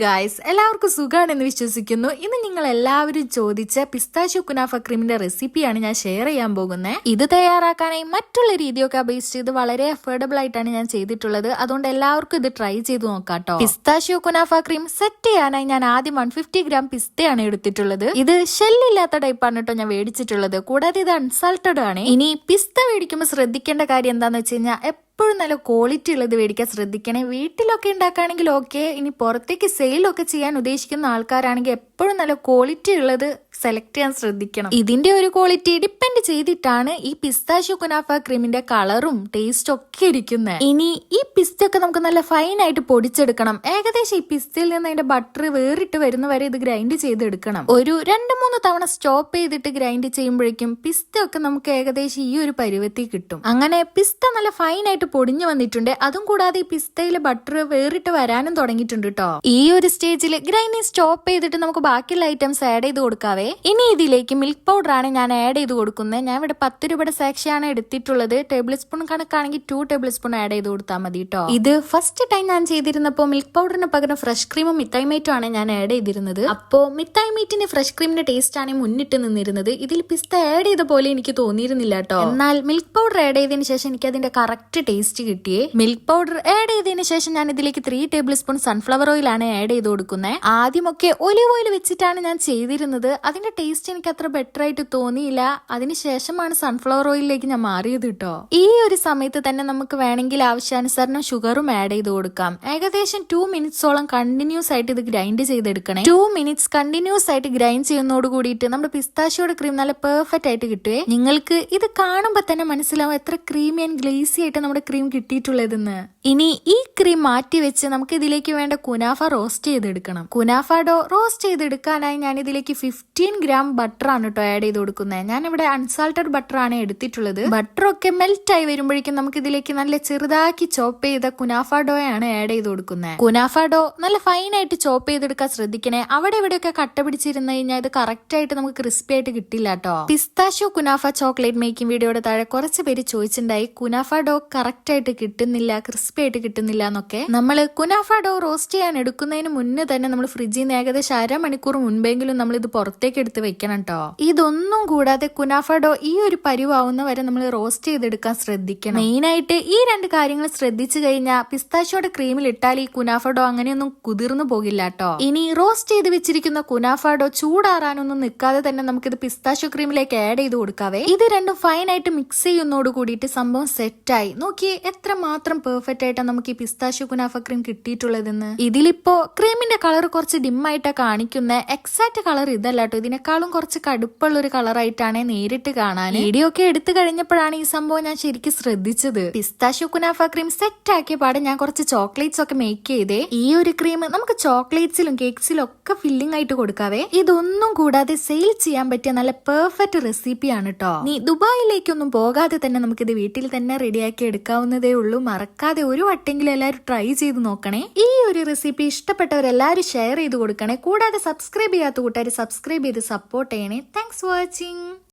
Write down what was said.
Guys, എല്ലാവർക്കും സുഖാണെന്ന് വിശ്വസിക്കുന്നു. ഇന്ന് നിങ്ങൾ എല്ലാവരും ചോദിച്ച പിസ്താഷ്യോ കുനാഫ ക്രീമിന്റെ റെസിപ്പിയാണ് ഞാൻ ഷെയർ ചെയ്യാൻ പോകുന്നത്. ഇത് തയ്യാറാക്കാനായി മറ്റുള്ള രീതിയൊക്കെ അപേക്ഷിച്ച് ഇത് വളരെ അഫോർഡബിൾ ആയിട്ടാണ് ഞാൻ ചെയ്തിട്ടുള്ളത്. അതുകൊണ്ട് എല്ലാവർക്കും ഇത് ട്രൈ ചെയ്ത് നോക്കാട്ടോ. പിസ്താഷ്യോ കുനാഫ ക്രീം സെറ്റ് ചെയ്യാനായി ഞാൻ ആദ്യം 150 ഗ്രാം പിസ്തയാണ് എടുത്തിട്ടുള്ളത്. ഇത് ഷെല്ലില്ലാത്ത ടൈപ്പാണ് കേട്ടോ ഞാൻ മേടിച്ചിട്ടുള്ളത്. കൂടാതെ ഇത് അൺസാൾട്ടഡ് ആണ്. ഇനി പിസ്ത മേടിക്കുമ്പോൾ ശ്രദ്ധിക്കേണ്ട കാര്യം എന്താന്ന് വെച്ച് കഴിഞ്ഞാൽ എപ്പോഴും നല്ല ക്വാളിറ്റി ഉള്ളത് മേടിക്കാൻ ശ്രദ്ധിക്കണേ. വീട്ടിലൊക്കെ ഉണ്ടാക്കുകയാണെങ്കിൽ ഓക്കെ. ഇനി പുറത്തേക്ക് സെയിലൊക്കെ ചെയ്യാൻ ഉദ്ദേശിക്കുന്ന ആൾക്കാരാണെങ്കിൽ എപ്പോഴും നല്ല ക്വാളിറ്റി ഉള്ളത് സെലക്ട് ചെയ്യാൻ ശ്രദ്ധിക്കണം. ഇതിന്റെ ഒരു ക്വാളിറ്റി ഡിപ്പെൻഡ് ചെയ്തിട്ടാണ് ഈ പിസ്താഷ്യോ കുനാഫ ക്രീമിന്റെ കളറും ടേസ്റ്റും ഒക്കെ ഇരിക്കുന്നത്. ഇനി ഈ പിസ്ത ഒക്കെ നമുക്ക് നല്ല ഫൈൻ ആയിട്ട് പൊടിച്ചെടുക്കണം. ഏകദേശം ഈ പിസ്തയിൽ നിന്ന് അതിന്റെ ബട്ടർ വേറിട്ട് വരുന്ന വരെ ഇത് ഗ്രൈൻഡ് ചെയ്തെടുക്കണം. ഒരു 2-3 തവണ സ്റ്റോപ്പ് ചെയ്തിട്ട് ഗ്രൈൻഡ് ചെയ്യുമ്പോഴേക്കും പിസ്ത ഒക്കെ നമുക്ക് ഏകദേശം ഈ ഒരു പരുവത്തിൽ കിട്ടും. അങ്ങനെ പിസ്ത നല്ല ഫൈൻ ആയിട്ട് പൊടിഞ്ഞു വന്നിട്ടുണ്ട്. അതും കൂടാതെ ഈ പിസ്തയിലെ ബട്ടർ വേറിട്ട് വരാനും തുടങ്ങിയിട്ടുണ്ട് കേട്ടോ. ഈ ഒരു സ്റ്റേജിൽ ഗ്രൈൻഡിങ് സ്റ്റോപ്പ് ചെയ്തിട്ട് നമുക്ക് ബാക്കിയുള്ള ഐറ്റംസ് ആഡ് ചെയ്ത് കൊടുക്കാവേ. ഇനി ഇതിലേക്ക് മിൽക്ക് പൗഡർ ആണ് ഞാൻ ആഡ് ചെയ്ത് കൊടുക്കുന്നത്. ഞാൻ ഇവിടെ 10 രൂപയുടെ സാക്ഷിയാണ് എടുത്തിട്ടുള്ളത്. ടേബിൾ സ്പൂൺ കണക്കാണെങ്കിൽ 2 ടേബിൾ സ്പൂൺ ആഡ് ചെയ്ത് കൊടുത്താൽ മതി കേട്ടോ. ഇത് ഫസ്റ്റ് ടൈം ഞാൻ ചെയ്തിരുന്നപ്പോൾ മിൽക്ക് പൗഡറിന് പകരം ഫ്രഷ് ക്രീമും മിത്തായി മീറ്റും ആണ് ഞാൻ ആഡ് ചെയ്തിരുന്നത്. അപ്പോ മിത്തായി മീറ്റിന്റെ ഫ്രഷ് ക്രീമിന്റെ ടേസ്റ്റ് ആണ് മുന്നിട്ട് നിന്നിരുന്നത്. ഇതിൽ പിസ്ത ആഡ് ചെയ്ത പോലെ എനിക്ക് തോന്നിയിരുന്നില്ല കേട്ടോ. എന്നാൽ മിൽക്ക് പൗഡർ ആഡ് ചെയ്തതിന് ശേഷം എനിക്ക് അതിന്റെ കറക്റ്റ് ടേസ്റ്റ് കിട്ടിയേ. മിൽക്ക് പൗഡർ ആഡ് ചെയ്തതിന് ശേഷം ഞാൻ ഇതിലേക്ക് 3 ടേബിൾ സ്പൂൺ സൺഫ്ലവർ ഓയിൽ ആണ് ആഡ് ചെയ്ത് കൊടുക്കുന്നത്. ആദ്യമൊക്കെ ഒലിവ് ഓയിൽ വെച്ചിട്ടാണ് ഞാൻ ചെയ്തിരുന്നത്. അതിന്റെ ടേസ്റ്റ് എനിക്ക് അത്ര ബെറ്റർ ആയിട്ട് തോന്നിയില്ല. അതിനുശേഷമാണ് സൺഫ്ലവർ ഓയിലിലേക്ക് ഞാൻ മാറിയത് കേട്ടോ. ഈ ഒരു സമയത്ത് തന്നെ നമുക്ക് വേണമെങ്കിൽ ആവശ്യാനുസരണം ഷുഗറും ആഡ് ചെയ്ത് കൊടുക്കാം. ഏകദേശം 2 മിനിറ്റ്സോളം കണ്ടിന്യൂസ് ആയിട്ട് ഇത് ഗ്രൈൻഡ് ചെയ്തെടുക്കണേ. 2 മിനിറ്റ്സ് കണ്ടിന്യൂസ് ആയിട്ട് ഗ്രൈൻഡ് ചെയ്യുന്നതോട് കൂടിയിട്ട് നമ്മുടെ പിസ്താഷ്യോയുടെ ക്രീം നല്ല പെർഫെക്റ്റ് ആയിട്ട് കിട്ടുവേ. നിങ്ങൾക്ക് ഇത് കാണുമ്പോൾ തന്നെ മനസ്സിലാവും എത്ര ക്രീമി ആൻഡ് ഗ്ലേസി ആയിട്ട് നമ്മുടെ ക്രീം കിട്ടിയിട്ടുള്ളതെന്ന്. ഇനി ഈ ക്രീം മാറ്റി വെച്ച് നമുക്ക് ഇതിലേക്ക് വേണ്ട കുനാഫ റോസ്റ്റ് ചെയ്തെടുക്കണം. കുനാഫ ഡോ റോസ്റ്റ് ചെയ്തെടുക്കാനായി ഞാൻ ഇതിലേക്ക് 15 ഗ്രാം ബട്ടർ ആണ് കേട്ടോ ആഡ് ചെയ്ത് കൊടുക്കുന്നത്. ഞാൻ ഇവിടെ അൺസാൾട്ടഡ് ബട്ടർ ആണ് എടുത്തിട്ടുള്ളത്. ബട്ടർ ഒക്കെ മെൽറ്റ് ആയി വരുമ്പോഴേക്കും നമുക്ക് ഇതിലേക്ക് നല്ല ചെറുതാക്കി ചോപ്പ് ചെയ്ത കുനാഫ ഡോ ആണ് ആഡ് ചെയ്ത് കൊടുക്കുന്നത്. കുനാഫ ഡോ നല്ല ഫൈൻ ആയിട്ട് ചോപ്പ് ചെയ്തെടുക്കാൻ ശ്രദ്ധിക്കണേ. അവിടെ ഇവിടെയൊക്കെ കട്ട പിടിച്ചിരുന്നു കഴിഞ്ഞാൽ ഇത് കറക്റ്റ് ആയിട്ട് നമുക്ക് ക്രിസ്പി ആയിട്ട് കിട്ടില്ല കേട്ടോ. പിസ്താഷ്യോ കുനാഫ ചോക്ലേറ്റ് മേക്കിംഗ് വീഡിയോയുടെ താഴെ കുറച്ച് പേര് ചോദിച്ചിട്ടുണ്ടായി കുനാഫ ഡോ കറക്റ്റ് ആയിട്ട് കിട്ടുന്നില്ല, ക്രിസ്പി ആയിട്ട് കിട്ടുന്നില്ല എന്നൊക്കെ. നമ്മൾ കുനാഫ ഡോ റോസ്റ്റ് ചെയ്യാൻ എടുക്കുന്നതിന് മുന്നേ തന്നെ നമ്മൾ ഫ്രിഡ്ജിൽ നിന്ന് ഏകദേശം 1/2 മണിക്കൂർ മുൻപെങ്കിലും നമ്മൾ ഇത് പുറത്തേക്ക് എടുത്ത് വെക്കണം കേട്ടോ. ഇതൊന്നും കൂടാതെ കുനാഫ ഡോ ഈ ഒരു പരുവാവുന്ന വരെ നമ്മൾ റോസ്റ്റ് ചെയ്തെടുക്കാൻ ശ്രദ്ധിക്കണം. മെയിൻ ആയിട്ട് ഈ 2 കാര്യങ്ങൾ ശ്രദ്ധിച്ചു കഴിഞ്ഞാൽ പിസ്താഷ്യോയുടെ ക്രീമിൽ ഇട്ടാൽ ഈ കുനാഫ ഡോ അങ്ങനെയൊന്നും കുതിർന്നു പോകില്ല കേട്ടോ. ഇനി റോസ്റ്റ് ചെയ്ത് വെച്ചിരിക്കുന്ന കുനാഫ ഡോ ചൂടാറാനൊന്നും നിൽക്കാതെ തന്നെ നമുക്കിത് പിസ്താഷ്യോ ക്രീമിലേക്ക് ആഡ് ചെയ്ത് കൊടുക്കാവേ. ഇത് രണ്ടും ഫൈൻ ആയിട്ട് മിക്സ് ചെയ്യുന്നതോട് കൂടിയിട്ട് സംഭവം സെറ്റായി. നോക്കിയേ എത്ര മാത്രം പെർഫെക്റ്റ് ആയിട്ടാണ് നമുക്ക് ഈ പിസ്താഷ്യോ കുനാഫ ക്രീം കിട്ടിയിട്ടുള്ളതെന്ന്. ഇതിലിപ്പോ ക്രീമിന്റെ കളർ കുറച്ച് ഡിമ്മായിട്ടാണ് കാണിക്കുന്നത്. എക്സാക്ട് കളർ ഇതല്ല കേട്ടോ. ഇതിനേക്കാളും കുറച്ച് കടുപ്പുള്ള ഒരു കളറായിട്ടാണ് നേരിട്ട് കാണാൻ. വീഡിയോ ഒക്കെ എടുത്തു കഴിഞ്ഞപ്പോഴാണ് ഈ സംഭവം ഞാൻ ശരിക്കും ശ്രദ്ധിച്ചത്. പിസ്താഷ്യോ കുനാഫ ക്രീം സെറ്റ് ആക്കിയ പാടെ ഞാൻ കുറച്ച് ചോക്ലേറ്റ്സ് ഒക്കെ മേക്ക് ചെയ്തേ. ഈ ഒരു ക്രീം നമുക്ക് ചോക്ലേറ്റ്സിലും കേക്സിലും ഒക്കെ ഫില്ലിംഗ് ആയിട്ട് കൊടുക്കാവേ. ഇതൊന്നും കൂടാതെ സെയിൽ ചെയ്യാൻ പറ്റിയ നല്ല പെർഫെക്റ്റ് റെസിപ്പിയാണ് കേട്ടോ. നീ ദുബായിലേക്കൊന്നും പോകാതെ തന്നെ നമുക്കിത് വീട്ടിൽ തന്നെ റെഡിയാക്കി എടുക്കാവുന്നതേ ഉള്ളൂ. മറക്കാതെ ഒരു വട്ടെങ്കിലും എല്ലാവരും ട്രൈ ചെയ്ത് നോക്കണേ. ഈ ഒരു റെസിപ്പി ഇഷ്ടപ്പെട്ടവരെല്ലാവരും ഷെയർ ചെയ്ത് കൊടുക്കണേ. കൂടാതെ സബ്സ്ക്രൈബ് ചെയ്യാത്ത കൂട്ടുകാർ സബ്സ്ക്രൈബ് ചെയ്ത് സപ്പോർട്ട് ചെയ്യണേ. Thanks for watching.